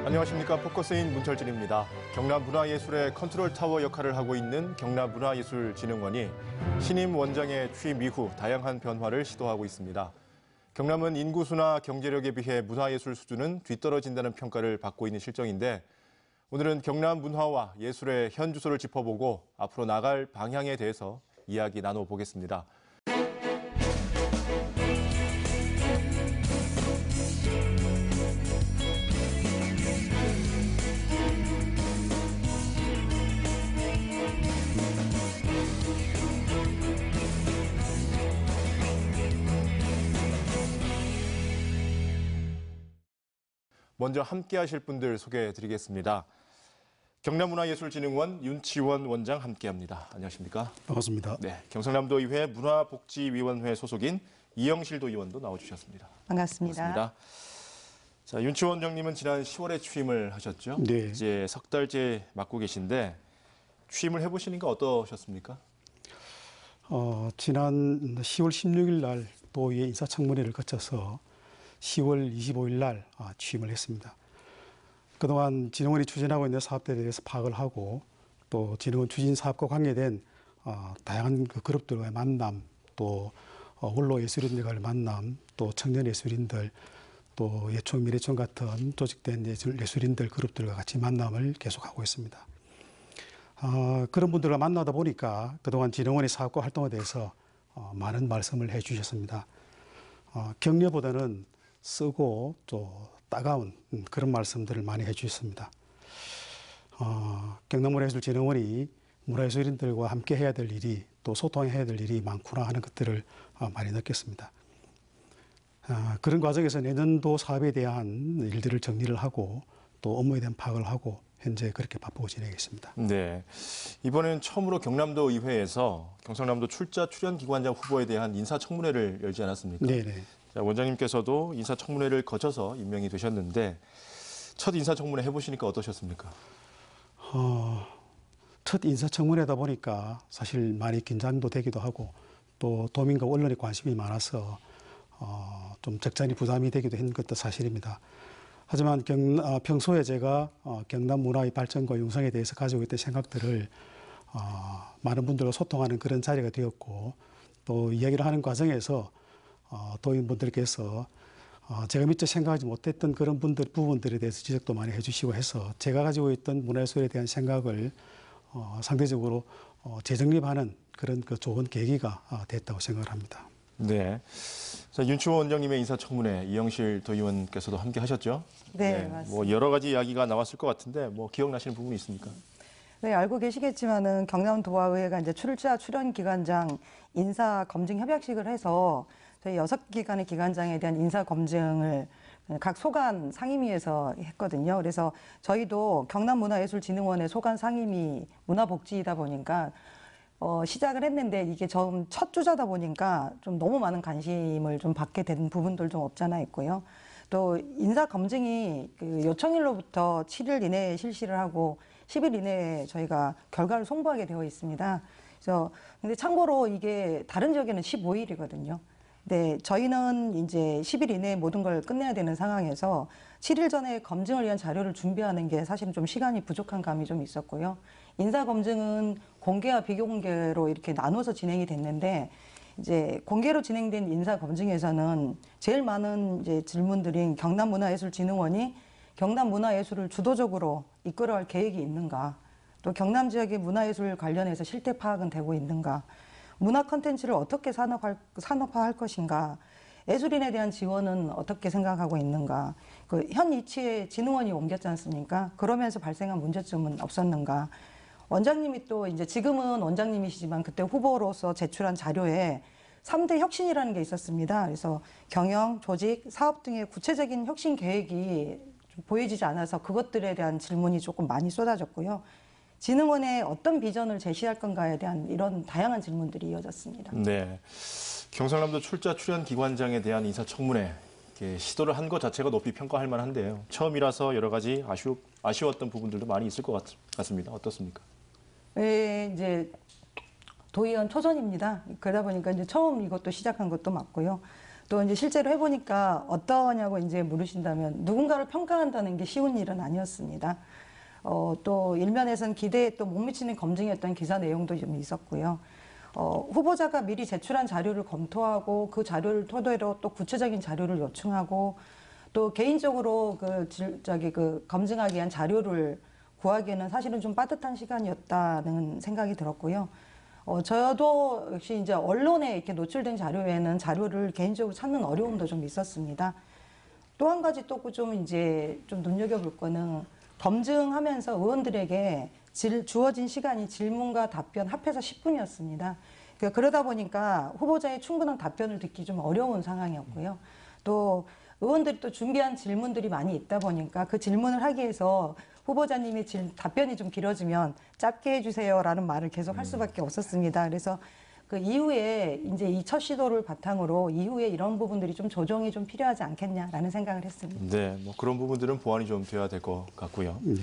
안녕하십니까. 포커스인 문철진입니다. 경남문화예술의 컨트롤타워 역할을 하고 있는 경남문화예술진흥원이 신임 원장의 취임 이후 다양한 변화를 시도하고 있습니다. 경남은 인구수나 경제력에 비해 문화예술 수준은 뒤떨어진다는 평가를 받고 있는 실정인데 오늘은 경남 문화와 예술의 현주소를 짚어보고 앞으로 나갈 방향에 대해서 이야기 나눠보겠습니다. 먼저 함께 하실 분들 소개해드리겠습니다. 경남문화예술진흥원 윤치원 원장 함께합니다. 안녕하십니까? 반갑습니다. 네, 경상남도의회 문화복지위원회 소속인 이영실 도의원도 나와주셨습니다. 반갑습니다. 자, 윤치원 원장님은 지난 10월에 취임을 하셨죠? 네. 이제 석 달째 맡고 계신데 취임을 해보시니까 어떠셨습니까? 지난 10월 16일 날 도의회 인사청문회를 거쳐서 10월 25일 날 취임을 했습니다. 그동안 진흥원이 추진하고 있는 사업들에 대해서 파악을 하고 또 진흥원 추진 사업과 관계된 다양한 그 그룹들과의 만남, 또 원로 예술인들과의 만남, 또 청년 예술인들, 또 예총, 미래총 같은 조직된 예술인들 그룹들과 같이 만남을 계속하고 있습니다. 그런 분들과 만나다 보니까 그동안 진흥원의 사업과 활동에 대해서 많은 말씀을 해 주셨습니다. 격려보다는 쓰고 또 따가운 그런 말씀들을 많이 해주셨습니다. 경남문화예술진흥원이 문화예술인들과 함께 해야 될 일이 또 소통해야 될 일이 많구나 하는 것들을 많이 느꼈습니다. 그런 과정에서 내년도 사업에 대한 일들을 정리를 하고 또 업무에 대한 파악을 하고 현재 그렇게 바쁘고 지내겠습니다. 네, 이번엔 처음으로 경남도 의회에서 경상남도 출자출연기관장 후보에 대한 인사청문회를 열지 않았습니까? 네네. 자, 원장님께서도 인사청문회를 거쳐서 임명이 되셨는데 첫 인사청문회 해보시니까 어떠셨습니까? 첫 인사청문회다 보니까 사실 많이 긴장도 되기도 하고 또 도민과 언론에 관심이 많아서 좀 적잖이 부담이 되기도 한 것도 사실입니다. 하지만 평소에 제가 경남 문화의 발전과 융성에 대해서 가지고 있던 생각들을 많은 분들과 소통하는 그런 자리가 되었고 또 이야기를 하는 과정에서 도민분들께서 제가 미처 생각하지 못했던 그런 부분들에 대해서 지적도 많이 해주시고 해서 제가 가지고 있던 문화예술에 대한 생각을 상대적으로 재정립하는 그런 그 좋은 계기가 됐다고 생각을 합니다. 네. 자, 윤치원 원장님의 인사청문회 이영실 도의원께서도 함께 하셨죠? 네, 맞습니다. 뭐 여러 가지 이야기가 나왔을 것 같은데 뭐 기억나시는 부분이 있습니까? 네, 알고 계시겠지만은 경남도화의회가 이제 출자출연기관장 인사 검증 협약식을 해서 저희 6기관의 기관장에 대한 인사 검증을 각 소관 상임위에서 했거든요. 그래서 저희도 경남문화예술진흥원의 소관 상임위 문화복지이다 보니까 시작을 했는데 이게 좀 첫 주자다 보니까 좀 너무 많은 관심을 좀 받게 된 부분들 좀 없잖아 있고요. 또 인사 검증이 그 요청일로부터 7일 이내에 실시를 하고 10일 이내에 저희가 결과를 송부하게 되어 있습니다. 그래서 근데 참고로 이게 다른 지역에는 15일이거든요. 네, 저희는 이제 10일 이내에 모든 걸 끝내야 되는 상황에서 7일 전에 검증을 위한 자료를 준비하는 게 사실은 좀 시간이 부족한 감이 좀 있었고요. 인사 검증은 공개와 비공개로 이렇게 나눠서 진행이 됐는데 이제 공개로 진행된 인사 검증에서는 제일 많은 이제 질문들인 경남문화예술진흥원이 경남문화예술을 주도적으로 이끌어갈 계획이 있는가, 또 경남 지역의 문화예술 관련해서 실태 파악은 되고 있는가, 문화 콘텐츠를 어떻게 산업화할 것인가, 예술인에 대한 지원은 어떻게 생각하고 있는가, 그 현 이치에 진흥원이 옮겼지 않습니까? 그러면서 발생한 문제점은 없었는가. 원장님이 또 이제 지금은 원장님이시지만 그때 후보로서 제출한 자료에 3대 혁신이라는 게 있었습니다. 그래서 경영, 조직, 사업 등의 구체적인 혁신 계획이 좀 보여지지 않아서 그것들에 대한 질문이 조금 많이 쏟아졌고요. 진흥원에 어떤 비전을 제시할 건가에 대한 이런 다양한 질문들이 이어졌습니다. 네, 경상남도 출자출연기관장에 대한 인사청문회 시도를 한 것 자체가 높이 평가할 만한데요. 처음이라서 여러 가지 아쉬웠던 부분들도 많이 있을 것 같습니다. 어떻습니까? 네, 이제 도의원 초선입니다. 그러다 보니까 이제 처음 이것도 시작한 것도 맞고요. 또 이제 실제로 해보니까 어떠냐고 이제 물으신다면 누군가를 평가한다는 게 쉬운 일은 아니었습니다. 또 일면에서는 기대에 또 못 미치는 검증이었던 기사 내용도 좀 있었고요. 후보자가 미리 제출한 자료를 검토하고 그 자료를 토대로 또 구체적인 자료를 요청하고 또 개인적으로 그 검증하기 위한 자료를 구하기에는 사실은 좀 빠듯한 시간이었다는 생각이 들었고요. 저도 역시 이제 언론에 이렇게 노출된 자료에는 자료를 개인적으로 찾는 어려움도 좀 있었습니다. 또 한 가지 또 좀 이제 좀 눈여겨볼 거는 검증하면서 의원들에게 주어진 시간이 질문과 답변 합해서 10분이었습니다. 그러다 보니까 후보자의 충분한 답변을 듣기 좀 어려운 상황이었고요. 또 의원들이 또 준비한 질문들이 많이 있다 보니까 그 질문을 하기 위해서 후보자님이 답변이 좀 길어지면 짧게 해주세요라는 말을 계속 할 수밖에 없었습니다. 그래서 그 이후에 이제 이 첫 시도를 바탕으로 이후에 이런 부분들이 좀 조정이 좀 필요하지 않겠냐라는 생각을 했습니다. 네, 뭐 그런 부분들은 보완이 좀 돼야 될 것 같고요. 예.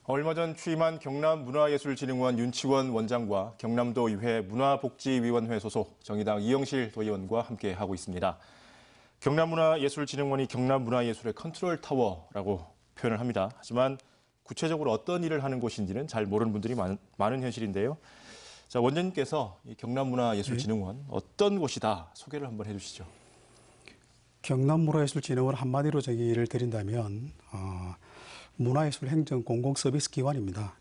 얼마 전 취임한 경남문화예술진흥원 윤치원 원장과 경남도의회 문화복지위원회 소속 정의당 이영실 도의원과 함께하고 있습니다. 경남문화예술진흥원이 경남문화예술의 컨트롤타워라고 표현을 합니다. 하지만 구체적으로 어떤 일을 하는 곳인지는 잘 모르는 분들이 많은 현실인데요. 자, 원장님께서 이 경남문화예술진흥원 어떤 곳이다 소개를 한번 해주시죠. 경남문화예술진흥원 한마디로 정의를 드린다면 문화예술 행정 공공 서비스 기관입니다.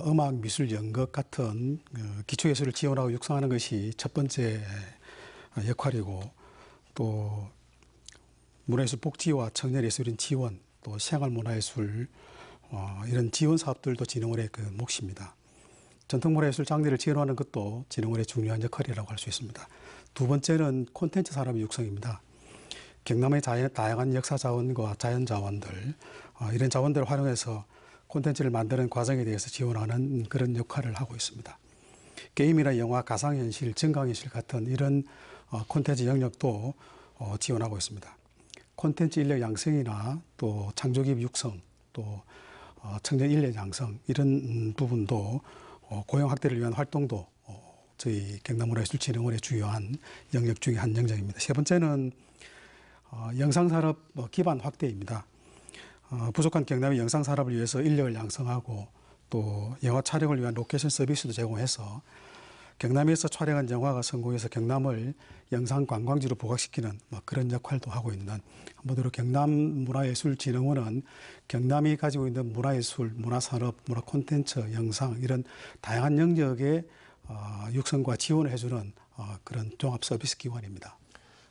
음악, 미술, 연극 같은 기초예술을 지원하고 육성하는 것이 첫 번째 역할이고 또 문화예술 복지와 청년예술인 지원, 또 생활문화예술 이런 지원 사업들도 진흥원의 그 몫입니다. 전통문화예술 장르를 지원하는 것도 진흥원의 중요한 역할이라고 할 수 있습니다. 두 번째는 콘텐츠 산업의 육성입니다. 경남의 다양한 역사 자원과 자연 자원들 이런 자원들을 활용해서 콘텐츠를 만드는 과정에 대해서 지원하는 그런 역할을 하고 있습니다. 게임이나 영화, 가상현실, 증강현실 같은 이런 콘텐츠 영역도 지원하고 있습니다. 콘텐츠 인력 양성이나 또 창조기업 육성, 또 청년 인력 양성 이런 부분도 고용 확대를 위한 활동도 저희 경남문화예술진흥원의 주요한 영역 중에 한 영역입니다. 세 번째는 영상산업 기반 확대입니다. 부족한 경남의 영상산업을 위해서 인력을 양성하고 또 영화 촬영을 위한 로케이션 서비스도 제공해서 경남에서 촬영한 영화가 성공해서 경남을 영상 관광지로 부각시키는 그런 역할도 하고 있는 한마디로 경남문화예술진흥원은 경남이 가지고 있는 문화예술, 문화산업, 문화콘텐츠, 영상 이런 다양한 영역의 육성과 지원을 해주는 그런 종합 서비스 기관입니다.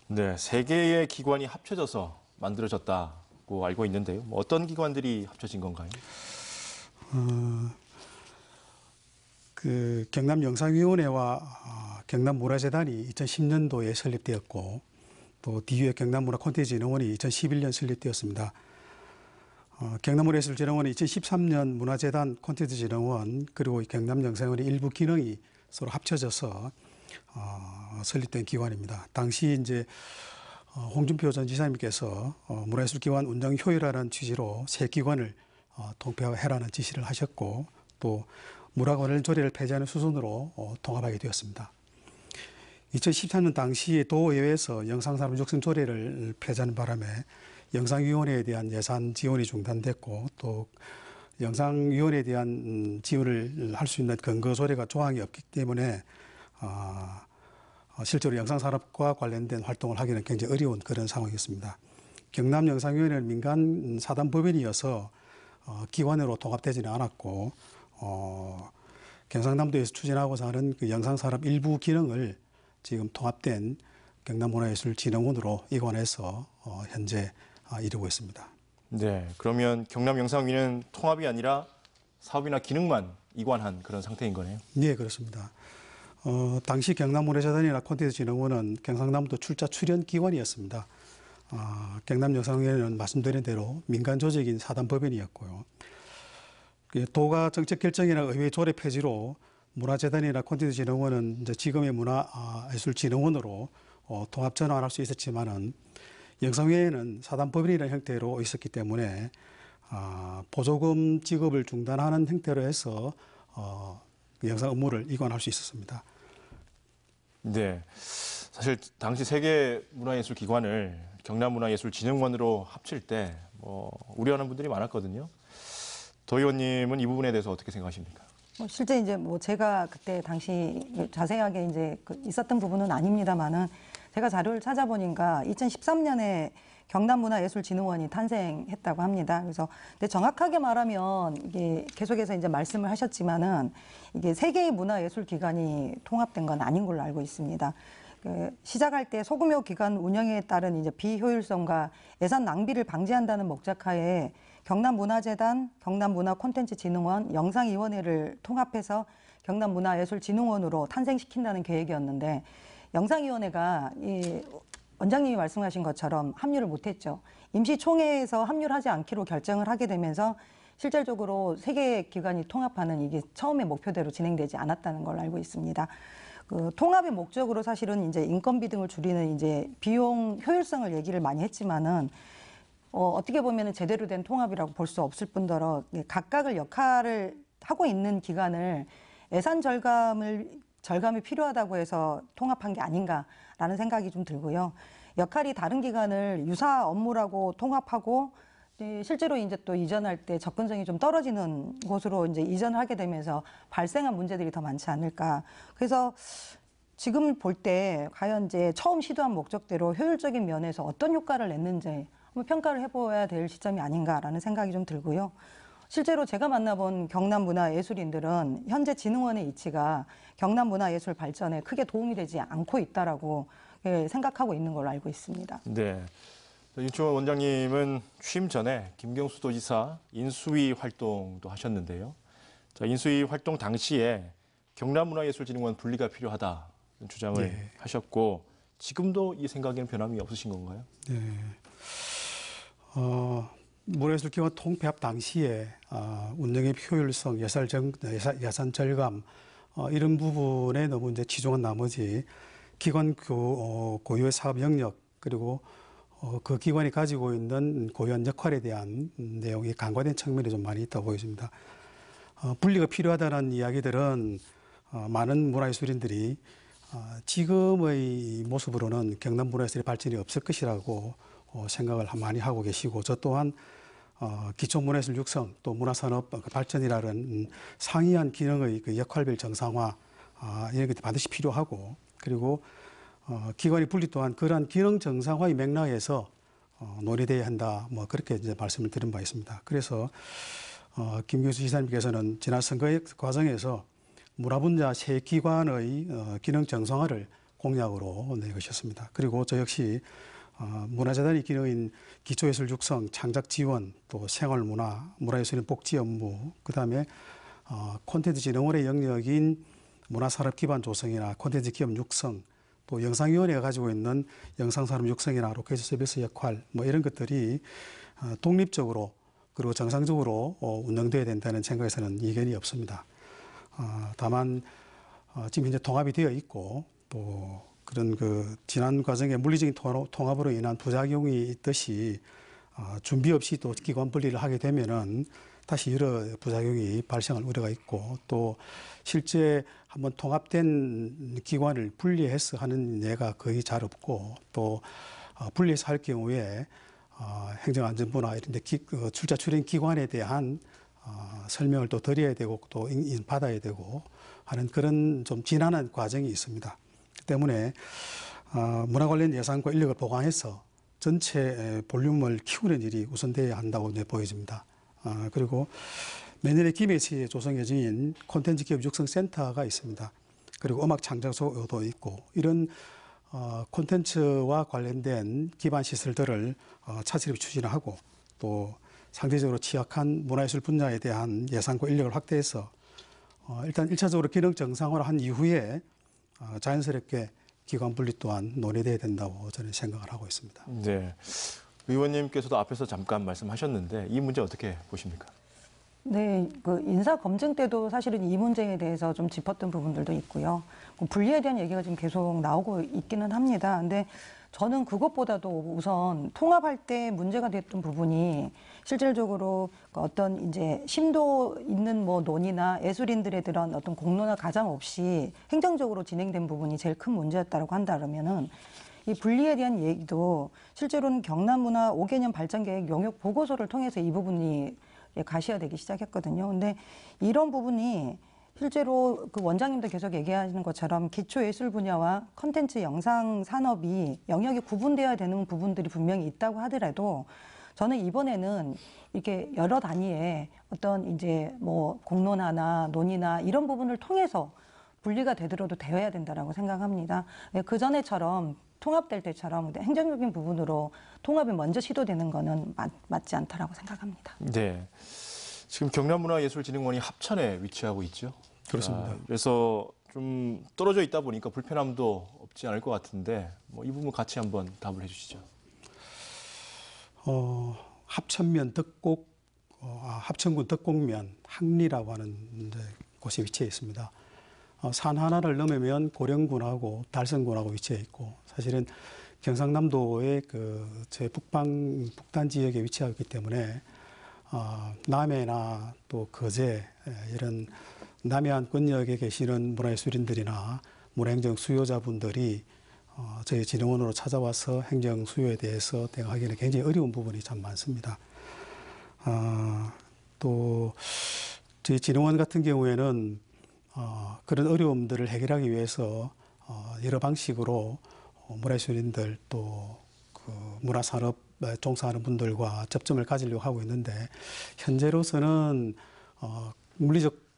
네, 세 개의 기관이 합쳐져서 만들어졌다고 알고 있는데요. 뭐 어떤 기관들이 합쳐진 건가요? 그 경남영상위원회와 경남문화재단이 2010년도에 설립되었고 또 뒤에 경남문화콘텐츠진흥원이 2011년 설립되었습니다. 경남문화예술진흥원은 2013년 문화재단 콘텐츠진흥원 그리고 경남영상위원회 일부 기능이 서로 합쳐져서 설립된 기관입니다. 당시 이제 홍준표 전 지사님께서 문화예술기관 운영 효율화라는 취지로 세 기관을 통폐합해라는 지시를 하셨고 또 문화관련 조례를 폐지하는 수순으로 통합하게 되었습니다. 2013년 당시에 도의회에서 영상산업 육성 조례를 폐지하는 바람에 영상위원회에 대한 예산 지원이 중단됐고 또 영상위원회에 대한 지원을 할 수 있는 근거 조례가 조항이 없기 때문에 실제로 영상산업과 관련된 활동을 하기는 굉장히 어려운 그런 상황이었습니다. 경남영상위원회는 민간 사단법인이어서 기관으로 통합되지는 않았고 경상남도에서 추진하고자 하는 그 영상산업 일부 기능을 지금 통합된 경남문화예술진흥원으로 이관해서 현재 이루고 있습니다. 네, 그러면 경남영상위는 통합이 아니라 사업이나 기능만 이관한 그런 상태인 거네요. 네, 그렇습니다. 당시 경남문화재단이나 콘텐츠진흥원은 경상남도 출자 출연 기관이었습니다. 경남영상위원회는 말씀드린 대로 민간 조직인 사단법인이었고요. 도가 정책 결정이나 의회 조례 폐지로 문화재단이나 콘텐츠진흥원은 이제 지금의 문화예술진흥원으로 통합 전환할 수 있었지만은 영상위에는 사단법인이라는 형태로 있었기 때문에 보조금 지급을 중단하는 형태로 해서 그 영상 업무를 이관할 수 있었습니다. 네. 사실 당시 세계 문화예술 기관을 경남문화예술진흥원으로 합칠 때 우려하는 분들이 많았거든요. 도 의원님은 이 부분에 대해서 어떻게 생각하십니까? 실제 이제 제가 그때 당시 자세하게 이제 있었던 부분은 아닙니다만은 제가 자료를 찾아보니까 2013년에 경남문화예술진흥원이 탄생했다고 합니다. 그래서 근데 정확하게 말하면 이게 계속해서 이제 말씀을 하셨지만은 이게 세 개의 문화예술기관이 통합된 건 아닌 걸로 알고 있습니다. 시작할 때 소규모 기관 운영에 따른 이제 비효율성과 예산 낭비를 방지한다는 목적하에 경남문화재단, 경남문화콘텐츠진흥원, 영상위원회를 통합해서 경남문화예술진흥원으로 탄생시킨다는 계획이었는데 영상위원회가 이 원장님이 말씀하신 것처럼 합류를 못했죠. 임시총회에서 합류를 하지 않기로 결정을 하게 되면서 실질적으로 세 개의 기관이 통합하는 이게 처음의 목표대로 진행되지 않았다는 걸 알고 있습니다. 그 통합의 목적으로 사실은 이제 인건비 등을 줄이는 이제 비용 효율성을 얘기를 많이 했지만은 어떻게 보면은 제대로 된 통합이라고 볼 수 없을 뿐더러 각각의 역할을 하고 있는 기관을 예산 절감이 필요하다고 해서 통합한 게 아닌가라는 생각이 좀 들고요. 역할이 다른 기관을 유사 업무라고 통합하고 실제로 이제 또 이전할 때 접근성이 좀 떨어지는 곳으로 이제 이전을 하게 되면서 발생한 문제들이 더 많지 않을까. 그래서 지금 볼 때 과연 이제 처음 시도한 목적대로 효율적인 면에서 어떤 효과를 냈는지 한번 평가를 해봐야 될 시점이 아닌가라는 생각이 좀 들고요. 실제로 제가 만나본 경남문화예술인들은 현재 진흥원의 이치가 경남문화예술 발전에 크게 도움이 되지 않고 있다라고 생각하고 있는 걸로 알고 있습니다. 네. 윤충원 원장님은 취임 전에 김경수 도지사 인수위 활동도 하셨는데요. 자, 인수위 활동 당시에 경남문화예술진흥원 분리가 필요하다는 주장을 하셨고 지금도 이 생각에는 변함이 없으신 건가요? 네. 문화예술기관 통폐합 당시에 운영의 효율성, 예산 절감 이런 부분에 너무 이제 치중한 나머지 기관 고유의 사업 영역 그리고 그 기관이 가지고 있는 고유한 역할에 대한 내용이 간과된 측면이 좀 많이 있다고 보여집니다. 분리가 필요하다는 이야기들은 많은 문화예술인들이 지금의 모습으로는 경남 문화예술의 발전이 없을 것이라고 생각을 많이 하고 계시고 저 또한 기초문화예술 육성 또 문화산업 발전이라는 상이한 기능의 그 역할별 정상화 이런 게 반드시 필요하고 그리고 기관의 분리 또한 그러한 기능 정상화의 맥락에서 논의돼야 한다. 뭐 그렇게 이제 말씀을 드린 바 있습니다. 그래서 김경수 지사님께서는 지난 선거 과정에서 문화 분야 세 기관의 기능 정상화를 공약으로 내것이었습니다. 그리고 저 역시 문화재단의 기능인 기초예술 육성, 창작 지원, 또 생활문화, 문화예술인 복지 업무, 그다음에 콘텐츠진흥원의 영역인 문화산업 기반 조성이나 콘텐츠 기업 육성, 또 영상위원회가 가지고 있는 영상산업 육성이나 로케이션 서비스 역할, 뭐 이런 것들이 독립적으로 그리고 정상적으로 운영돼야 된다는 생각에서는 이견이 없습니다. 다만 지금 현재 통합이 되어 있고 또 그런 그 지난 과정에 물리적인 통합으로 인한 부작용이 있듯이 준비 없이 또 기관 분리를 하게 되면은 다시 여러 부작용이 발생할 우려가 있고 또 실제 한번 통합된 기관을 분리해서 하는 예가 거의 잘 없고 또 분리해서 할 경우에 행정안전부나 이런 데 출자 출입 기관에 대한 설명을 또 드려야 되고 또 받아야 되고 하는 그런 좀 지난한 과정이 있습니다. 그 때문에 문화 관련 예산과 인력을 보강해서 전체 볼륨을 키우는 일이 우선돼야 한다고 보여집니다. 그리고 내년에 김해시에 조성 예정인 콘텐츠 기업 육성센터가 있습니다. 그리고 음악 창작소도 있고 이런 콘텐츠와 관련된 기반 시설들을 차질없이 추진하고 또 상대적으로 취약한 문화예술 분야에 대한 예산과 인력을 확대해서 일단 1차적으로 기능 정상화를 한 이후에 자연스럽게 기관 분리 또한 논의돼야 된다고 저는 생각을 하고 있습니다. 네. 의원님께서도 앞에서 잠깐 말씀하셨는데 이 문제 어떻게 보십니까? 네, 그 인사 검증 때도 사실은 이 문제에 대해서 좀 짚었던 부분들도 있고요. 분리에 대한 얘기가 지금 계속 나오고 있기는 합니다. 근데 저는 그것보다도 우선 통합할 때 문제가 됐던 부분이 실질적으로 어떤 이제 심도 있는 뭐 논의나 예술인들의 그런 어떤 공론화 과정 없이 행정적으로 진행된 부분이 제일 큰 문제였다고 한다면은 이 분리에 대한 얘기도 실제로는 경남문화 5개년 발전계획 용역 보고서를 통해서 이 부분이 가시화되기 시작했거든요. 근데 이런 부분이 실제로 그 원장님도 계속 얘기하시는 것처럼 기초예술 분야와 콘텐츠 영상 산업이 영역이 구분되어야 되는 부분들이 분명히 있다고 하더라도 저는 이번에는 이렇게 여러 단위의 어떤 이제 뭐 공론화나 논의나 이런 부분을 통해서 분리가 되더라도 되어야 된다라고 생각합니다. 그 전에처럼 통합될 때처럼 행정적인 부분으로 통합이 먼저 시도되는 거는 맞지 않다라고 생각합니다. 네. 지금 경남문화예술진흥원이 합천에 위치하고 있죠. 그렇습니다. 그래서 좀 떨어져 있다 보니까 불편함도 없지 않을 것 같은데 뭐 이 부분 같이 한번 답을 해주시죠. 합천면 덕곡, 합천군 덕곡면 항리라고 하는 이제 곳에 위치해 있습니다. 산 하나를 넘으면 고령군하고 달성군하고 위치해 있고 사실은 경상남도의 제 북단 지역에 위치하고 있기 때문에 남해나 또 거제 이런 남해안 권역에 계시는 문화예술인들이나 문화행정 수요자분들이 저희 진흥원으로 찾아와서 행정 수요에 대해서 대응하기는 굉장히 어려운 부분이 참 많습니다. 또 저희 진흥원 같은 경우에는 그런 어려움들을 해결하기 위해서 여러 방식으로 문화예술인들 또 그 문화산업 종사하는 분들과 접점을 가지려고 하고 있는데 현재로서는 물리적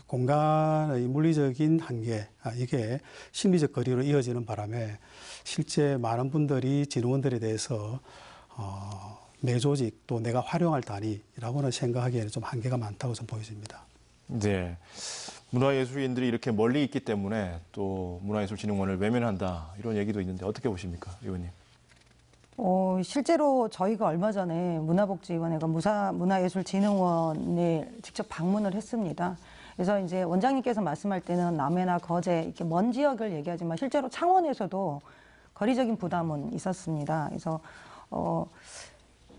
공간의 물리적인 한계, 이게 심리적 거리로 이어지는 바람에 실제 많은 분들이 진흥원들에 대해서 내 조직 또 내가 활용할 단위라고는 생각하기에는 좀 한계가 많다고 좀 보여집니다. 네. 문화예술인들이 이렇게 멀리 있기 때문에 또 문화예술진흥원을 외면한다 이런 얘기도 있는데 어떻게 보십니까, 의원님? 실제로 저희가 얼마 전에 문화복지위원회가 문화예술진흥원에 직접 방문을 했습니다. 그래서 이제 원장님께서 말씀할 때는 남해나 거제 이렇게 먼 지역을 얘기하지만 실제로 창원에서도 거리적인 부담은 있었습니다. 그래서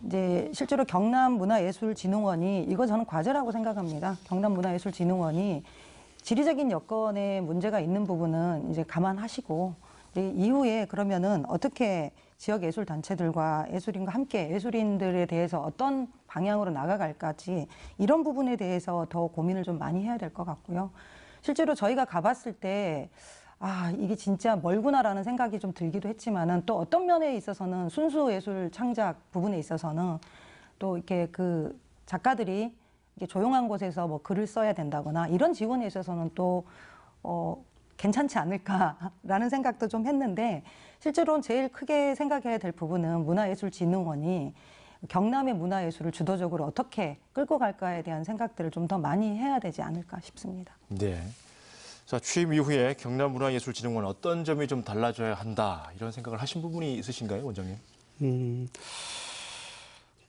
이제 실제로 경남문화예술진흥원이 이거 저는 과제라고 생각합니다. 경남문화예술진흥원이 지리적인 여건에 문제가 있는 부분은 이제 감안하시고 이후에 그러면은 어떻게 지역 예술 단체들과 예술인과 함께 예술인들에 대해서 어떤 방향으로 나가갈까지 이런 부분에 대해서 더 고민을 좀 많이 해야 될 것 같고요. 실제로 저희가 가봤을 때 이게 진짜 멀구나라는 생각이 좀 들기도 했지만은 또 어떤 면에 있어서는 순수 예술 창작 부분에 있어서는 또 이렇게 그 작가들이 이게 조용한 곳에서 뭐 글을 써야 된다거나 이런 지원에 있어서는 또 괜찮지 않을까라는 생각도 좀 했는데 실제로는 제일 크게 생각해야 될 부분은 문화예술진흥원이 경남의 문화예술을 주도적으로 어떻게 끌고 갈까에 대한 생각들을 좀 더 많이 해야 되지 않을까 싶습니다. 네. 자, 취임 이후에 경남문화예술진흥원 어떤 점이 좀 달라져야 한다 이런 생각을 하신 부분이 있으신가요, 원장님?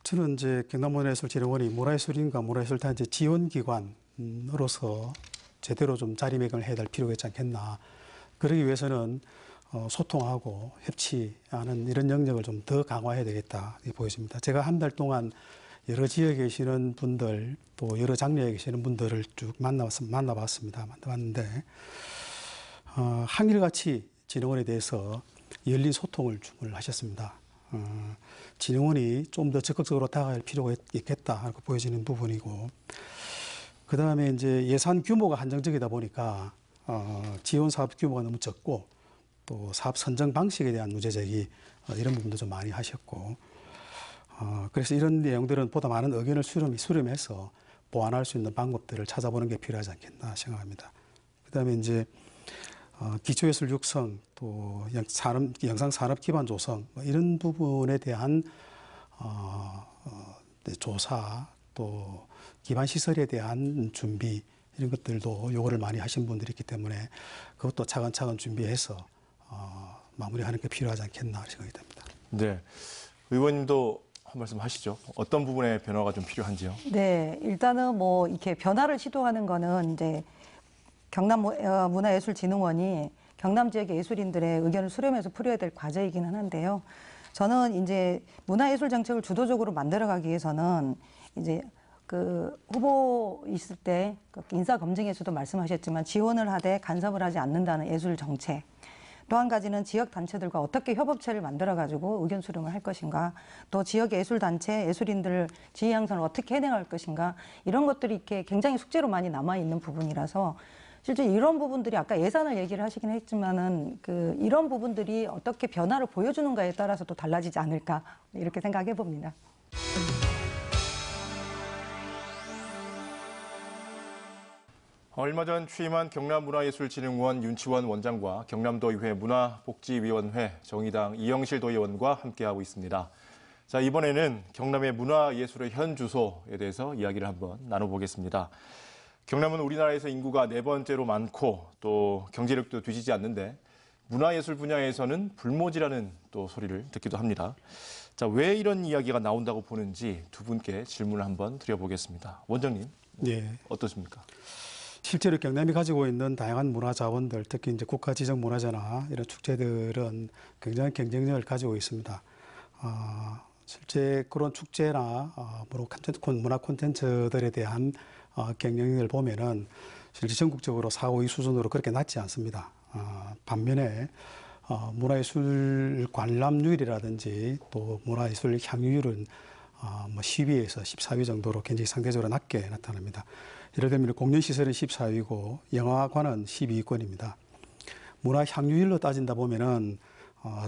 저는 이제 경남문화예술진흥원이 문화예술인과 문화예술단체 지원기관으로서 제대로 좀 자리매김을 해야 될 필요가 있지 않겠나. 그러기 위해서는 소통하고 협치하는 이런 영역을 좀 더 강화해야 되겠다 보여집니다. 제가 한 달 동안 여러 지역에 계시는 분들 또 여러 장르에 계시는 분들을 쭉 만나봤습니다. 만나봤는데 한결같이 진흥원에 대해서 열린 소통을 주문하셨습니다. 진흥원이 좀 더 적극적으로 다가갈 필요가 있겠다 고 보여지는 부분이고 그 다음에 이제 예산 규모가 한정적이다 보니까 지원 사업 규모가 너무 적고 또 사업 선정 방식에 대한 문제 제기 이런 부분도 좀 많이 하셨고 그래서 이런 내용들은 보다 많은 의견을 수렴해서 보완할 수 있는 방법들을 찾아보는 게 필요하지 않겠나 생각합니다. 그 다음에 이제 기초예술 육성 또 영상 산업 기반 조성 이런 부분에 대한 조사 또 기반 시설에 대한 준비 이런 것들도 요구를 많이 하신 분들이 있기 때문에 그것도 차근차근 준비해서 마무리하는 게 필요하지 않겠나 생각이 됩니다. 네, 의원님도 한 말씀 하시죠. 어떤 부분에 변화가 좀 필요한지요? 네, 일단은 뭐 이렇게 변화를 시도하는 거는 이제 경남문화예술진흥원이 경남 지역의 예술인들의 의견을 수렴해서 풀어야 될 과제이기는 한데요. 저는 이제 문화예술 정책을 주도적으로 만들어가기 위해서는 이제 그 후보 있을 때 인사 검증에서도 말씀하셨지만 지원을 하되 간섭을 하지 않는다는 예술 정책. 또 한 가지는 지역 단체들과 어떻게 협업체를 만들어 가지고 의견 수렴을 할 것인가, 또 지역 예술 단체, 예술인들 지위 양성을 어떻게 해내갈 것인가, 이런 것들이 이렇게 굉장히 숙제로 많이 남아 있는 부분이라서 실제 이런 부분들이 아까 예산을 얘기를 하시긴 했지만은 이런 부분들이 어떻게 변화를 보여주는가에 따라서 또 달라지지 않을까 이렇게 생각해 봅니다. 얼마 전 취임한 경남문화예술진흥원 윤치원 원장과 경남도의회 문화복지위원회 정의당 이영실 도의원과 함께하고 있습니다. 자, 이번에는 경남의 문화예술의 현 주소에 대해서 이야기를 한번 나눠보겠습니다. 경남은 우리나라에서 인구가 4번째로 많고 또 경제력도 뒤지지 않는데 문화예술 분야에서는 불모지라는 또 소리를 듣기도 합니다. 자, 왜 이런 이야기가 나온다고 보는지 두 분께 질문을 한번 드려보겠습니다. 원장님, 네. 어떻습니까? 실제로 경남이 가지고 있는 다양한 문화 자원들, 특히 이제 국가 지정 문화재나 이런 축제들은 굉장히 경쟁력을 가지고 있습니다. 실제 그런 축제나 문화 콘텐츠들에 대한 경쟁력을 보면은 실제 전국적으로 4, 5위 수준으로 그렇게 낮지 않습니다. 반면에 문화예술 관람률이라든지 또 문화예술 향유율은 10위에서 14위 정도로 굉장히 상대적으로 낮게 나타납니다. 예를 들면 공연시설은 14위고 영화관은 12위권입니다. 문화 향유율로 따진다 보면은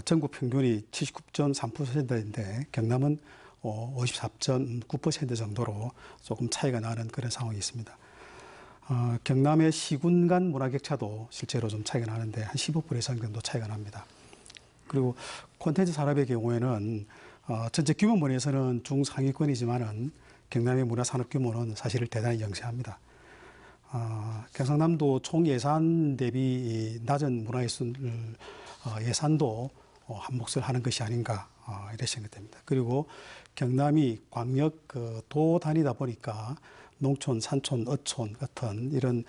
전국 평균이 79.3%인데 경남은 54.9% 정도로 조금 차이가 나는 그런 상황이 있습니다. 경남의 시군 간 문화 격차도 실제로 좀 차이가 나는데 한 15% 이상 정도 차이가 납니다. 그리고 콘텐츠 산업의 경우에는 전체 규모 면에서는 중상위권이지만은 경남의 문화산업 규모는 사실 대단히 영세합니다. 경상남도 총 예산 대비 낮은 문화예술 예산도 한 몫을 하는 것이 아닌가 이렇게 생각됩니다. 그리고 경남이 광역 도 단위다 보니까 농촌, 산촌, 어촌 같은 이런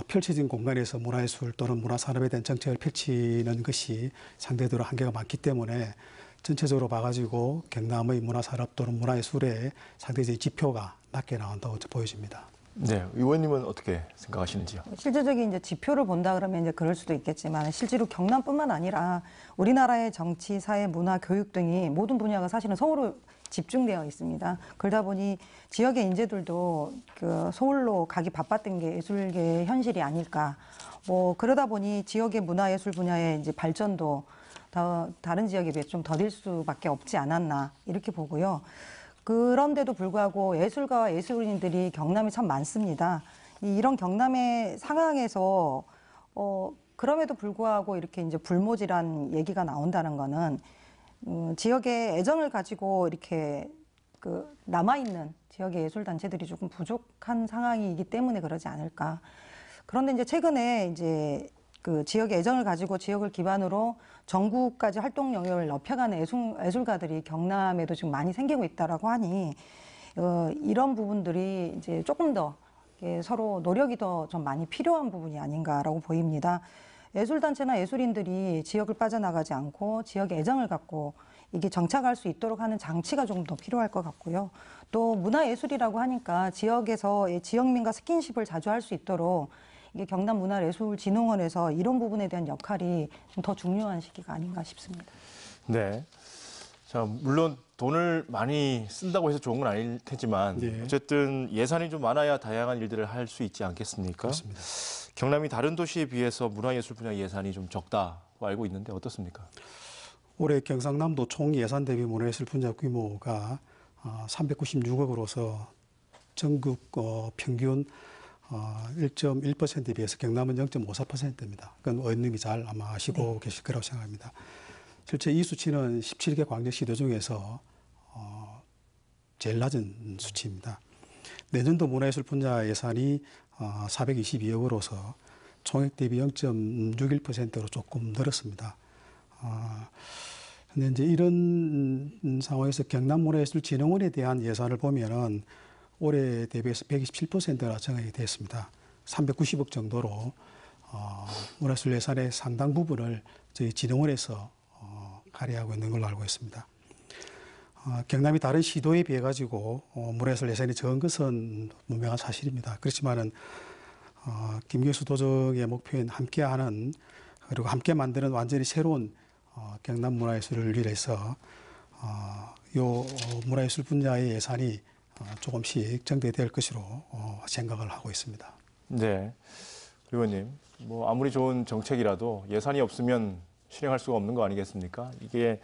펼쳐진 공간에서 문화예술 또는 문화산업에 대한 정책을 펼치는 것이 상대적으로 한계가 많기 때문에 전체적으로 봐가지고 경남의 문화산업 또는 문화예술의 상대적인 지표가 낮게 나온다고 보여집니다. 네, 의원님은 어떻게 생각하시는지요? 실질적인 이제 지표를 본다 그러면 이제 그럴 수도 있겠지만 실제로 경남뿐만 아니라 우리나라의 정치, 사회, 문화, 교육 등이 모든 분야가 사실은 서울로 집중되어 있습니다. 그러다 보니 지역의 인재들도 서울로 가기 바빴던 게 예술계의 현실이 아닐까. 그러다 보니 지역의 문화예술 분야의 이제 발전도 다른 지역에 비해 좀 더딜 수밖에 없지 않았나 이렇게 보고요. 그런데도 불구하고 예술가와 예술인들이 경남이 참 많습니다. 이런 경남의 상황에서 그럼에도 불구하고 이렇게 이제 불모지란 얘기가 나온다는 거는 지역의 애정을 가지고 이렇게 남아있는 지역의 예술 단체들이 조금 부족한 상황이기 때문에 그러지 않을까. 그런데 이제 최근에 이제 지역의 애정을 가지고 지역을 기반으로 전국까지 활동 영역을 넓혀가는 예술가들이 경남에도 지금 많이 생기고 있다라고 하니 이런 부분들이 이제 조금 더 서로 노력이 더 좀 많이 필요한 부분이 아닌가라고 보입니다. 예술단체나 예술인들이 지역을 빠져나가지 않고 지역의 애정을 갖고 이게 정착할 수 있도록 하는 장치가 좀 더 필요할 것 같고요. 또 문화예술이라고 하니까 지역에서 지역민과 스킨십을 자주 할 수 있도록 이게 경남문화예술진흥원에서 이런 부분에 대한 역할이 좀 더 중요한 시기가 아닌가 싶습니다. 네. 자, 물론 돈을 많이 쓴다고 해서 좋은 건 아닐 테지만 네. 어쨌든 예산이 좀 많아야 다양한 일들을 할 수 있지 않겠습니까? 그렇습니다. 경남이 다른 도시에 비해서 문화예술 분야 예산이 좀 적다고 알고 있는데 어떻습니까? 올해 경상남도 총 예산 대비 문화예술 분야 규모가 396억으로서 전국 평균 1.1%에 비해서 경남은 0.54%입니다. 그건 의원님이 잘 아마 아시고 계실 거라고 생각합니다. 실제 이 수치는 17개 광역시도 중에서 제일 낮은 수치입니다. 내년도 문화예술 분야 예산이 422억으로서 총액 대비 0.61%로 조금 늘었습니다. 근데 이제 이런 상황에서 경남문화예술진흥원에 대한 예산을 보면은 올해 대비해서 127%나 증액이 됐습니다. 390억 정도로 문화예술 예산의 상당 부분을 저희 진흥원에서 할애하고 있는 걸로 알고 있습니다. 경남이 다른 시도에 비해 가지고 문화예술 예산이 적은 것은 분명한 사실입니다. 그렇지만은 김 교수 도정의 목표인 함께하는 그리고 함께 만드는 완전히 새로운 경남 문화예술을 위해서 요 문화예술 분야의 예산이 조금씩 증대될 것으로 생각을 하고 있습니다. 네, 의원님, 뭐 아무리 좋은 정책이라도 예산이 없으면 실행할 수가 없는 거 아니겠습니까? 이게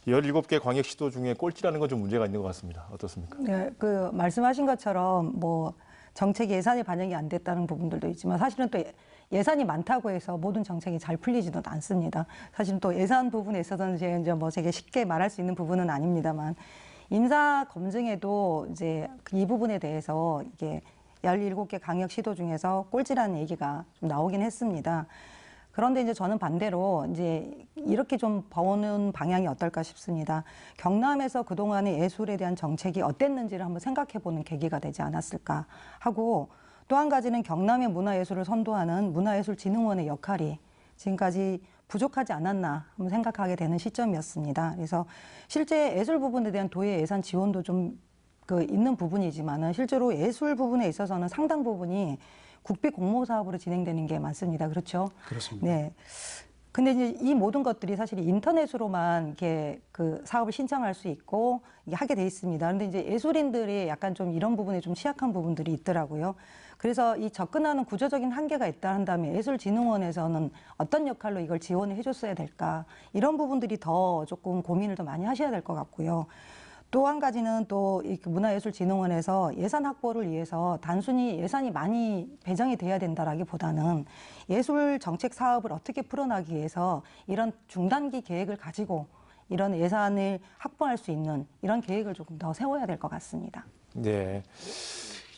17개 광역 시도 중에 꼴찌라는 건 좀 문제가 있는 것 같습니다. 어떻습니까? 네, 그 말씀하신 것처럼 뭐 정책 예산이 반영이 안 됐다는 부분들도 있지만 사실은 또 예산이 많다고 해서 모든 정책이 잘 풀리지도 않습니다. 사실 또 예산 부분에 있어서는 이제 뭐 되게 쉽게 말할 수 있는 부분은 아닙니다만 인사 검증에도 이제 이 부분에 대해서 이게 17개 광역 시도 중에서 꼴찌라는 얘기가 좀 나오긴 했습니다. 그런데 이제 저는 반대로 이제 이렇게 좀 보는 방향이 어떨까 싶습니다. 경남에서 그동안의 예술에 대한 정책이 어땠는지를 한번 생각해 보는 계기가 되지 않았을까 하고 또 한 가지는 경남의 문화예술을 선도하는 문화예술진흥원의 역할이 지금까지 부족하지 않았나 한번 생각하게 되는 시점이었습니다. 그래서 실제 예술 부분에 대한 도의 예산 지원도 좀 있는 부분이지만은 실제로 예술 부분에 있어서는 상당 부분이 국비 공모 사업으로 진행되는 게 많습니다. 그렇죠? 그렇습니다. 네. 근데 이제 이 모든 것들이 사실 인터넷으로만 이렇게 그 사업을 신청할 수 있고 이게 하게 돼 있습니다. 그런데 이제 예술인들이 약간 좀 이런 부분에 좀 취약한 부분들이 있더라고요. 그래서 이 접근하는 구조적인 한계가 있다 한다면 예술진흥원에서는 어떤 역할로 이걸 지원을 해줬어야 될까? 이런 부분들이 더 조금 고민을 더 많이 하셔야 될 것 같고요. 또 한 가지는 또 이 문화예술진흥원에서 예산 확보를 위해서 단순히 예산이 많이 배정이 돼야 된다라기보다는 예술 정책 사업을 어떻게 풀어나가기 위해서 이런 중단기 계획을 가지고 이런 예산을 확보할 수 있는 이런 계획을 조금 더 세워야 될 것 같습니다. 네.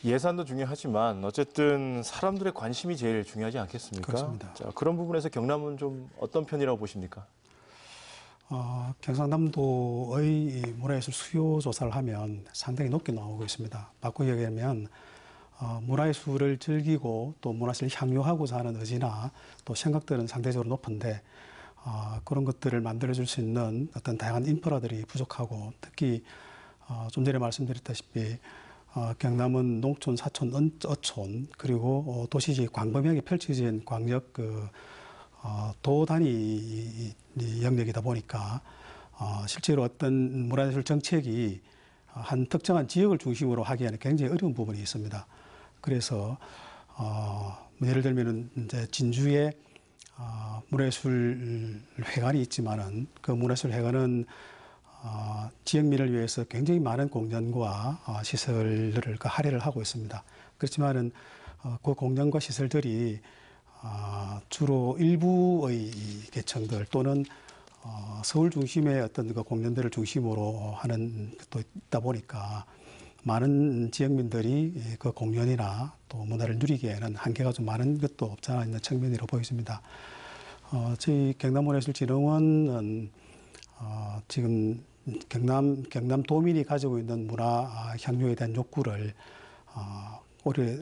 예산도 중요하지만 어쨌든 사람들의 관심이 제일 중요하지 않겠습니까? 그렇습니다. 자, 그런 부분에서 경남은 좀 어떤 편이라고 보십니까? 경상남도의 문화예술 수요 조사를 하면 상당히 높게 나오고 있습니다. 바꾸기 얘기하면 문화예술을 즐기고 또 문화예술을 향유하고자 하는 의지나 또 생각들은 상대적으로 높은데 그런 것들을 만들어줄 수 있는 어떤 다양한 인프라들이 부족하고 특히 좀 전에 말씀드렸다시피 경남은 농촌, 사촌, 어촌 그리고 도시지 광범위하게 펼쳐진 광역 도 단위 영역이다 보니까 실제로 어떤 문화예술 정책이 한 특정한 지역을 중심으로 하기에는 굉장히 어려운 부분이 있습니다. 그래서 예를 들면은 이제 진주에 문화예술 회관이 있지만은 그 문화예술 회관은 지역민을 위해서 굉장히 많은 공연과 시설들을 할애를 하고 있습니다. 그렇지만은 그 공연과 시설들이 주로 일부의 계층들 또는 서울 중심의 어떤 그 공연들을 중심으로 하는 것도 있다 보니까 많은 지역민들이 그 공연이나 또 문화를 누리기에는 한계가 좀 많은 것도 없지 않아 있는 측면이라고 보여집니다. 저희 경남문화예술진흥원은 지금 경남 도민이 가지고 있는 문화 향유에 대한 욕구를 올해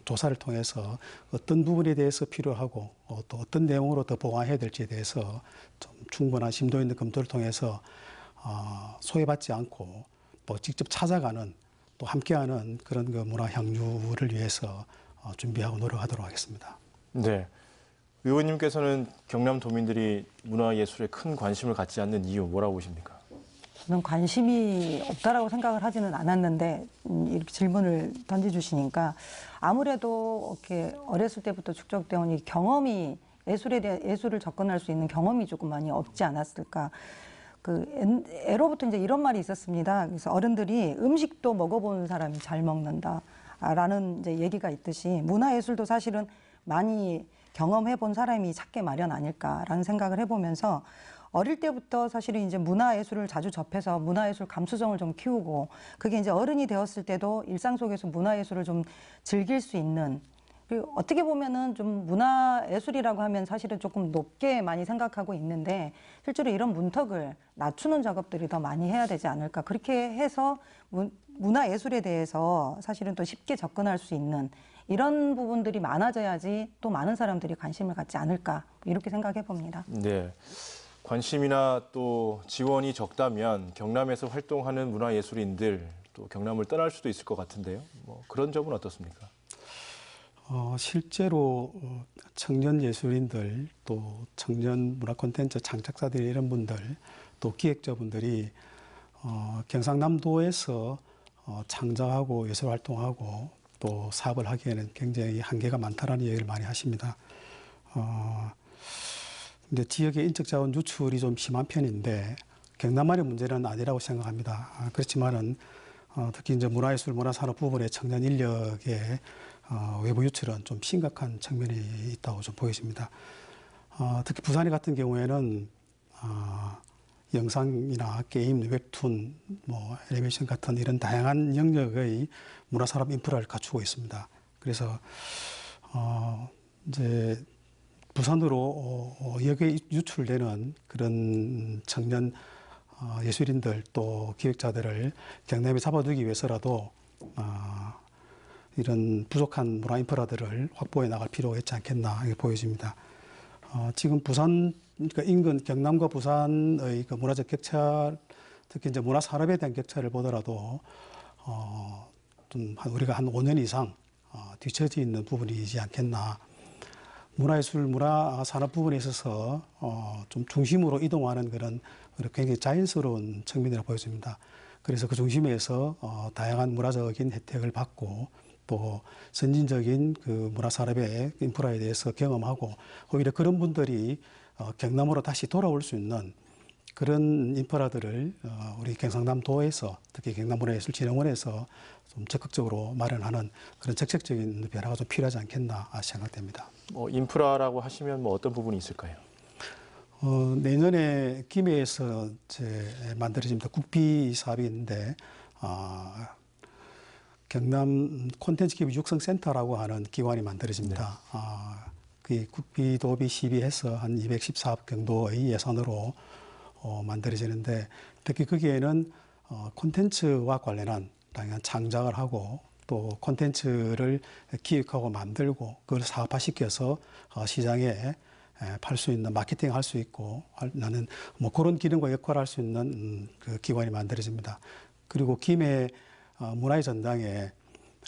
조사를 통해서 어떤 부분에 대해서 필요하고 또 어떤 내용으로 더 보완해야 될지에 대해서 좀 충분한 심도 있는 검토를 통해서 소외받지 않고 또 직접 찾아가는 또 함께하는 그런 그 문화 향유를 위해서 준비하고 노력하도록 하겠습니다. 네. 의원님께서는 경남 도민들이 문화예술에 큰 관심을 갖지 않는 이유 뭐라고 보십니까? 저는 관심이 없다라고 생각을 하지는 않았는데 이렇게 질문을 던져주시니까 아무래도 이렇게 어렸을 때부터 축적되어 온 이 경험이 예술을 접근할 수 있는 경험이 조금 많이 없지 않았을까. 애로부터 이제 이런 말이 있었습니다. 그래서 어른들이 음식도 먹어보는 사람이 잘 먹는다라는 이제 얘기가 있듯이 문화예술도 사실은 많이 경험해본 사람이 찾게 마련 아닐까라는 생각을 해보면서 어릴 때부터 사실은 이제 문화예술을 자주 접해서 문화예술 감수성을 좀 키우고 그게 이제 어른이 되었을 때도 일상 속에서 문화예술을 좀 즐길 수 있는 그리고 어떻게 보면은 좀 문화예술이라고 하면 사실은 조금 높게 많이 생각하고 있는데 실제로 이런 문턱을 낮추는 작업들이 더 많이 해야 되지 않을까 그렇게 해서 문화예술에 대해서 사실은 또 쉽게 접근할 수 있는 이런 부분들이 많아져야지 또 많은 사람들이 관심을 갖지 않을까 이렇게 생각해 봅니다. 네. 관심이나 또 지원이 적다면 경남에서 활동하는 문화예술인들 또 경남을 떠날 수도 있을 것 같은데요. 뭐 그런 점은 어떻습니까? 실제로 청년 예술인들 또 청년 문화 콘텐츠 창작자들 이런 분들 또 기획자분들이 경상남도에서 창작하고 예술 활동하고 또 사업을 하기에는 굉장히 한계가 많다라는 얘기를 많이 하십니다. 근데 지역의 인적 자원 유출이 좀 심한 편인데 경남만의 문제는 아니라고 생각합니다. 그렇지만은 특히 이제 문화예술, 문화산업 부분의 청년 인력의 외부 유출은 좀 심각한 측면이 있다고 좀 보여집니다. 특히 부산 같은 경우에는 영상이나 게임, 웹툰, 뭐 애니메이션 같은 이런 다양한 영역의 문화산업 인프라를 갖추고 있습니다. 그래서 이제 부산으로 여기에 유출되는 그런 청년 예술인들 또 기획자들을 경남에 잡아두기 위해서라도 이런 부족한 문화 인프라들을 확보해 나갈 필요가 있지 않겠나 이렇게 보여집니다. 지금 부산 그러니까 인근 경남과 부산의 그 문화적 격차, 특히 이제 문화 산업에 대한 격차를 보더라도 좀 우리가 한 5년 이상 뒤처져 있는 부분이지 않겠나. 문화예술, 문화산업 부분에 있어서 좀 중심으로 이동하는 그런 굉장히 자연스러운 측면이라고 보여집니다. 그래서 그 중심에서 다양한 문화적인 혜택을 받고 또 선진적인 그 문화산업의 인프라에 대해서 경험하고 오히려 그런 분들이 경남으로 다시 돌아올 수 있는 그런 인프라들을 우리 경상남도에서 특히 경남문화예술진흥원에서 좀 적극적으로 마련하는 그런 적극적인 변화가 좀 필요하지 않겠나 생각됩니다. 인프라라고 하시면 뭐 어떤 부분이 있을까요? 내년에 김해에서 만들어집니다. 국비 사업이 있는데 경남 콘텐츠 기업 육성센터라고 하는 기관이 만들어집니다. 네. 그 국비 도비 시비해서 한 214억 정도의 예산으로 만들어지는데 특히 거기에는 콘텐츠와 관련한 다양한 창작을 하고 또 콘텐츠를 기획하고 만들고 그걸 사업화시켜서 시장에 팔 수 있는 마케팅 할 수 있고 나는 뭐 그런 기능과 역할을 할 수 있는 그 기관이 만들어집니다. 그리고 김해 문화의 전당에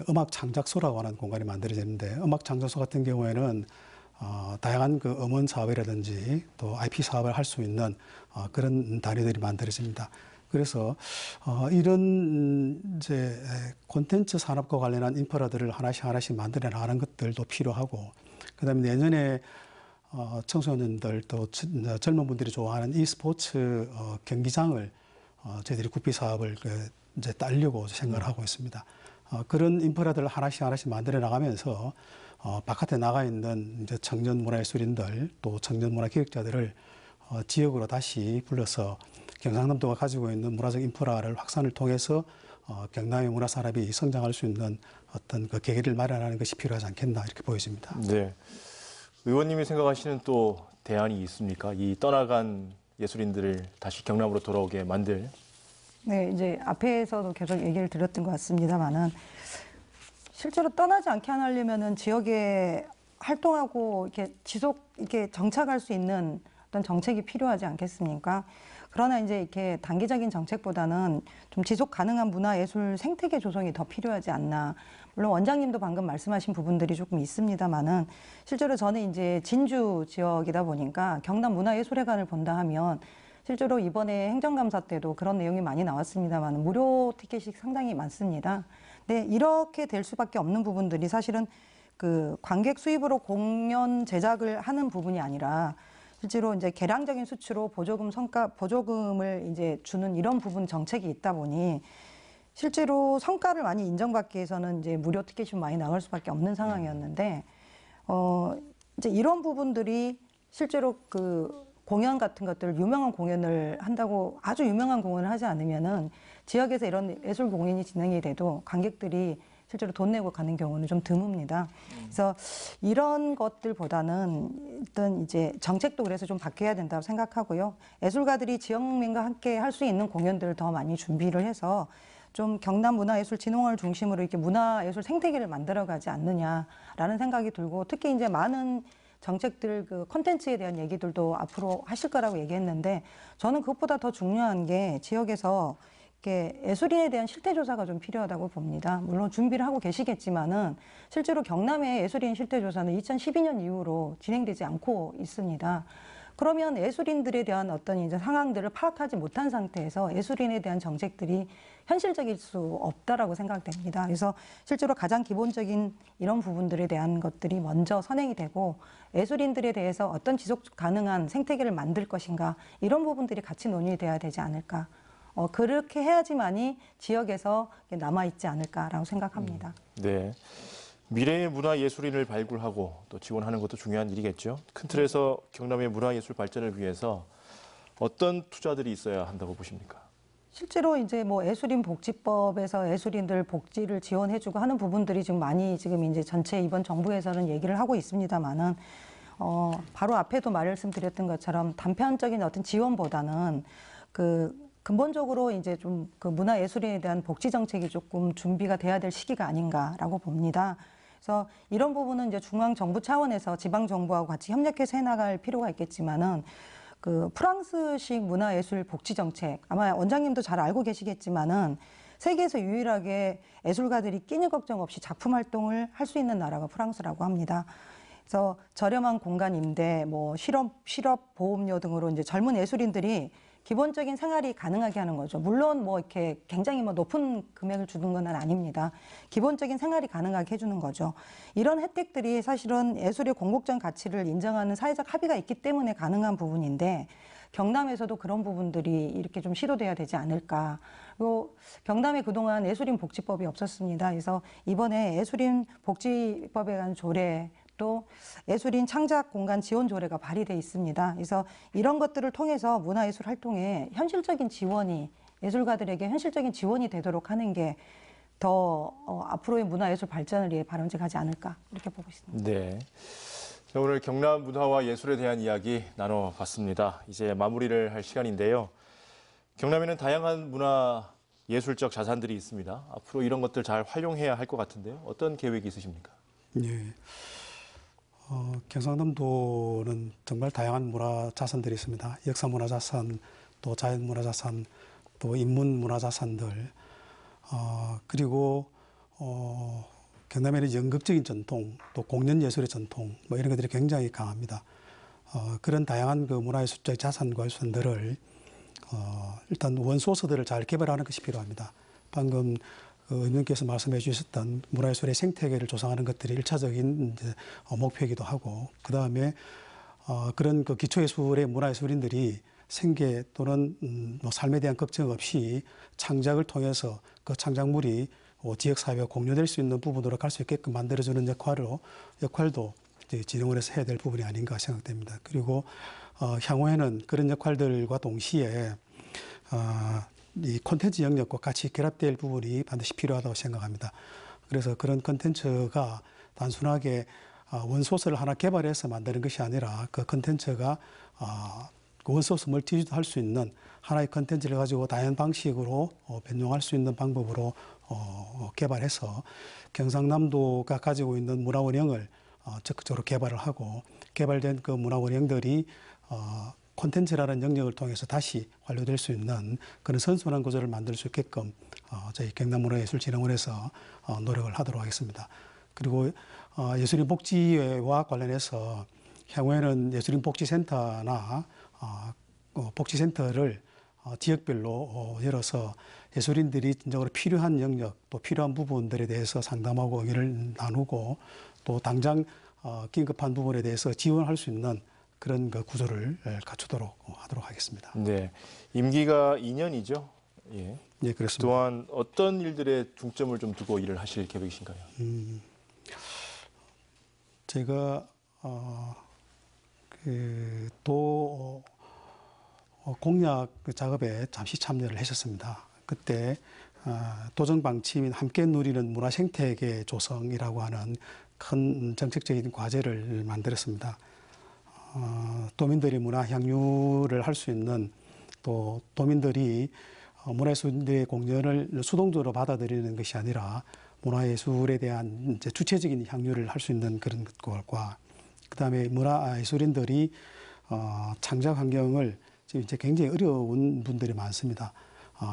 음악 창작소라고 하는 공간이 만들어지는데 음악 창작소 같은 경우에는 다양한 그 음원 사업이라든지 또 IP 사업을 할 수 있는 그런 단위들이 만들어집니다. 그래서 이런 이제 콘텐츠 산업과 관련한 인프라들을 하나씩 만들어 나가는 것들도 필요하고 그다음에 내년에 청소년들 또 젊은 분들이 좋아하는 e스포츠 경기장을 저희들이 국비 사업을 이제 따려고 생각을 하고 있습니다. 그런 인프라들을 하나씩 만들어 나가면서 바깥에 나가 있는 이제 청년 문화예술인들 또 청년 문화 기획자들을 지역으로 다시 불러서 경상남도가 가지고 있는 문화적 인프라를 확산을 통해서 경남의 문화 산업이 성장할 수 있는 어떤 그 계기를 마련하는 것이 필요하지 않겠나 이렇게 보여집니다. 네. 의원님이 생각하시는 또 대안이 있습니까? 이 떠나간 예술인들을 다시 경남으로 돌아오게 만들. 네, 이제 앞에서도 계속 얘기를 드렸던 것 같습니다만은 실제로 떠나지 않게 하려면은 지역에 활동하고 이렇게 이렇게 정착할 수 있는 어떤 정책이 필요하지 않겠습니까? 그러나 이제 이렇게 단기적인 정책보다는 좀 지속 가능한 문화예술 생태계 조성이 더 필요하지 않나. 물론 원장님도 방금 말씀하신 부분들이 조금 있습니다만은 실제로 저는 이제 진주 지역이다 보니까 경남 문화예술회관을 본다 하면 실제로 이번에 행정감사 때도 그런 내용이 많이 나왔습니다만 무료 티켓이 상당히 많습니다. 근데 이렇게 될 수밖에 없는 부분들이 사실은 그 관객 수입으로 공연 제작을 하는 부분이 아니라 실제로 이제 개량적인 수치로 보조금을 이제 주는 이런 부분 정책이 있다 보니 실제로 성과를 많이 인정받기 위해서는 이제 무료 티켓이 좀 많이 나갈 수밖에 없는 상황이었는데 이제 이런 부분들이 실제로 그 공연 같은 것들 유명한 공연을 한다고 아주 유명한 공연을 하지 않으면은 지역에서 이런 예술 공연이 진행이 돼도 관객들이 실제로 돈 내고 가는 경우는 좀 드뭅니다. 그래서 이런 것들보다는 일단 이제 정책도 그래서 좀 바뀌어야 된다고 생각하고요. 예술가들이 지역민과 함께 할 수 있는 공연들을 더 많이 준비를 해서 좀 경남문화예술진흥원을 중심으로 이렇게 문화예술 생태계를 만들어가지 않느냐라는 생각이 들고 특히 이제 많은 정책들 그 콘텐츠에 대한 얘기들도 앞으로 하실 거라고 얘기했는데 저는 그것보다 더 중요한 게 지역에서 이렇게 예술인에 대한 실태 조사가 좀 필요하다고 봅니다. 물론 준비를 하고 계시겠지만은 실제로 경남의 예술인 실태 조사는 2012년 이후로 진행되지 않고 있습니다. 그러면 예술인들에 대한 어떤 이제 상황들을 파악하지 못한 상태에서 예술인에 대한 정책들이 현실적일 수 없다라고 생각됩니다. 그래서 실제로 가장 기본적인 이런 부분들에 대한 것들이 먼저 선행이 되고 예술인들에 대해서 어떤 지속 가능한 생태계를 만들 것인가 이런 부분들이 같이 논의돼야 되지 않을까. 그렇게 해야지만이 지역에서 남아있지 않을까라고 생각합니다. 네. 미래의 문화예술인을 발굴하고 또 지원하는 것도 중요한 일이겠죠. 큰 틀에서 경남의 문화예술 발전을 위해서 어떤 투자들이 있어야 한다고 보십니까? 실제로 이제 뭐 예술인 복지법에서 예술인들 복지를 지원해주고 하는 부분들이 지금 많이 지금 이제 전체 이번 정부에서는 얘기를 하고 있습니다만은 바로 앞에도 말씀드렸던 것처럼 단편적인 어떤 지원보다는 그 근본적으로 이제 좀 그 문화예술인에 대한 복지 정책이 조금 준비가 돼야 될 시기가 아닌가라고 봅니다. 그래서 이런 부분은 이제 중앙 정부 차원에서 지방 정부하고 같이 협력해서 해나갈 필요가 있겠지만은 그 프랑스식 문화예술 복지 정책 아마 원장님도 잘 알고 계시겠지만은 세계에서 유일하게 예술가들이 끼니 걱정 없이 작품 활동을 할 수 있는 나라가 프랑스라고 합니다. 그래서 저렴한 공간 임대, 뭐 실업 보험료 등으로 이제 젊은 예술인들이 기본적인 생활이 가능하게 하는 거죠. 물론 뭐 이렇게 굉장히 뭐 높은 금액을 주는 건 아닙니다. 기본적인 생활이 가능하게 해주는 거죠. 이런 혜택들이 사실은 예술의 공공적 가치를 인정하는 사회적 합의가 있기 때문에 가능한 부분인데 경남에서도 그런 부분들이 이렇게 좀 시도돼야 되지 않을까. 그리고 경남에 그동안 예술인 복지법이 없었습니다. 그래서 이번에 예술인 복지법에 관한 조례 또 예술인 창작 공간 지원 조례가 발의돼 있습니다. 그래서 이런 것들을 통해서 문화예술 활동에 현실적인 지원이 예술가들에게 현실적인 지원이 되도록 하는 게 더 앞으로의 문화예술 발전을 위해 바람직하지 않을까 이렇게 보고 있습니다. 네. 자, 오늘 경남 문화와 예술에 대한 이야기 나눠봤습니다. 이제 마무리를 할 시간인데요. 경남에는 다양한 문화 예술적 자산들이 있습니다. 앞으로 이런 것들 잘 활용해야 할 것 같은데요. 어떤 계획이 있으십니까? 예. 경상남도는 정말 다양한 문화 자산들이 있습니다. 역사 문화 자산, 또 자연 문화 자산, 또 인문 문화 자산들, 그리고 경남에는 연극적인 전통, 또 공연 예술의 전통, 뭐 이런 것들이 굉장히 강합니다. 그런 다양한 그 문화예술적 자산과 유산들을 일단 원소스들을 잘 개발하는 것이 필요합니다. 방금 의원님께서 말씀해 주셨던 문화예술의 생태계를 조성하는 것들이 일차적인 이제 목표이기도 하고, 그 다음에 그런 그 기초예술의 문화예술인들이 생계 또는 뭐 삶에 대한 걱정 없이 창작을 통해서 그 창작물이 지역사회와 공유될 수 있는 부분으로 갈 수 있게끔 만들어주는 역할도 이제 진흥원에서 해야 될 부분이 아닌가 생각됩니다. 그리고 향후에는 그런 역할들과 동시에 이 콘텐츠 영역과 같이 결합될 부분이 반드시 필요하다고 생각합니다. 그래서 그런 콘텐츠가 단순하게 원소스를 하나 개발해서 만드는 것이 아니라 그 콘텐츠가 원소스 멀티유즈도 할 수 있는 하나의 콘텐츠를 가지고 다양한 방식으로 변용할 수 있는 방법으로 개발해서 경상남도가 가지고 있는 문화원형을 적극적으로 개발을 하고, 개발된 그 문화원형들이 콘텐츠라는 영역을 통해서 다시 완료될 수 있는 그런 선순환 구조를 만들 수 있게끔 저희 경남문화예술진흥원에서 노력을 하도록 하겠습니다. 그리고 예술인 복지와 관련해서 향후에는 예술인 복지센터나 복지센터를 지역별로 열어서 예술인들이 진정으로 필요한 영역 또 필요한 부분들에 대해서 상담하고 의견을 나누고, 또 당장 긴급한 부분에 대해서 지원할 수 있는 그런 그 구조를 갖추도록 하도록 하겠습니다. 네, 임기가 2년이죠. 예. 네, 그렇습니다. 또한 어떤 일들에 중점을 좀 두고 일을 하실 계획이신가요? 제가 또 공약 작업에 잠시 참여를 했었습니다. 그때 도정 방침인 함께 누리는 문화 생태계 조성이라고 하는 큰 정책적인 과제를 만들었습니다. 도민들이 문화 향유를 할 수 있는, 또 도민들이 문화예술의 공연을 수동적으로 받아들이는 것이 아니라 문화예술에 대한 이제 주체적인 향유를 할 수 있는 그런 것과, 그다음에 문화예술인들이 창작 환경을 지금 이제 굉장히 어려운 분들이 많습니다.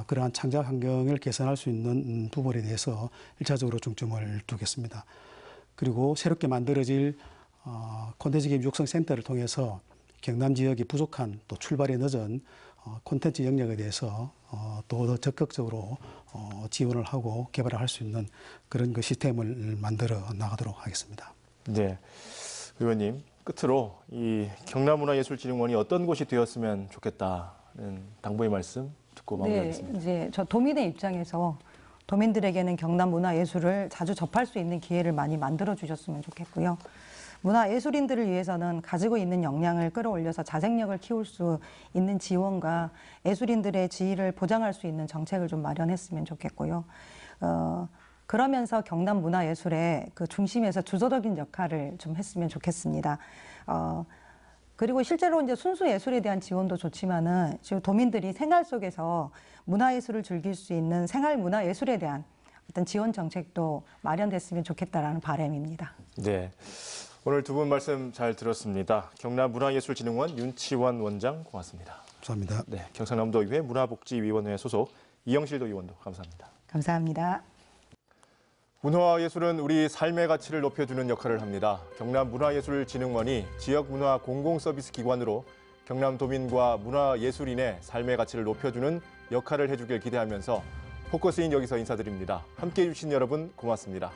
그러한 창작 환경을 개선할 수 있는 부분에 대해서 1차적으로 중점을 두겠습니다. 그리고 새롭게 만들어질 콘텐츠 기업 육성 센터를 통해서 경남 지역이 부족한 또 출발이 늦은 콘텐츠 영역에 대해서 더 적극적으로 지원을 하고 개발을 할 수 있는 그런 그 시스템을 만들어 나가도록 하겠습니다. 네, 의원님 끝으로 이 경남문화예술진흥원이 어떤 곳이 되었으면 좋겠다는 당부의 말씀 듣고 마무리하겠습니다. 네, 이제 저 도민의 입장에서 도민들에게는 경남 문화예술을 자주 접할 수 있는 기회를 많이 만들어 주셨으면 좋겠고요. 문화예술인들을 위해서는 가지고 있는 역량을 끌어올려서 자생력을 키울 수 있는 지원과 예술인들의 지위를 보장할 수 있는 정책을 좀 마련했으면 좋겠고요. 그러면서 경남 문화예술의 그 중심에서 주도적인 역할을 좀 했으면 좋겠습니다. 그리고 실제로 이제 순수 예술에 대한 지원도 좋지만은 지금 도민들이 생활 속에서 문화예술을 즐길 수 있는 생활 문화예술에 대한 어떤 지원 정책도 마련됐으면 좋겠다라는 바람입니다. 네. 오늘 두 분 말씀 잘 들었습니다. 경남문화예술진흥원 윤치원 원장 고맙습니다. 감사합니다. 네, 경상남도의회 문화복지위원회 소속 이영실 도의원도 감사합니다. 감사합니다. 문화와 예술은 우리 삶의 가치를 높여주는 역할을 합니다. 경남문화예술진흥원이 지역문화 공공서비스 기관으로 경남도민과 문화예술인의 삶의 가치를 높여주는 역할을 해주길 기대하면서 포커스인 여기서 인사드립니다. 함께해 주신 여러분 고맙습니다.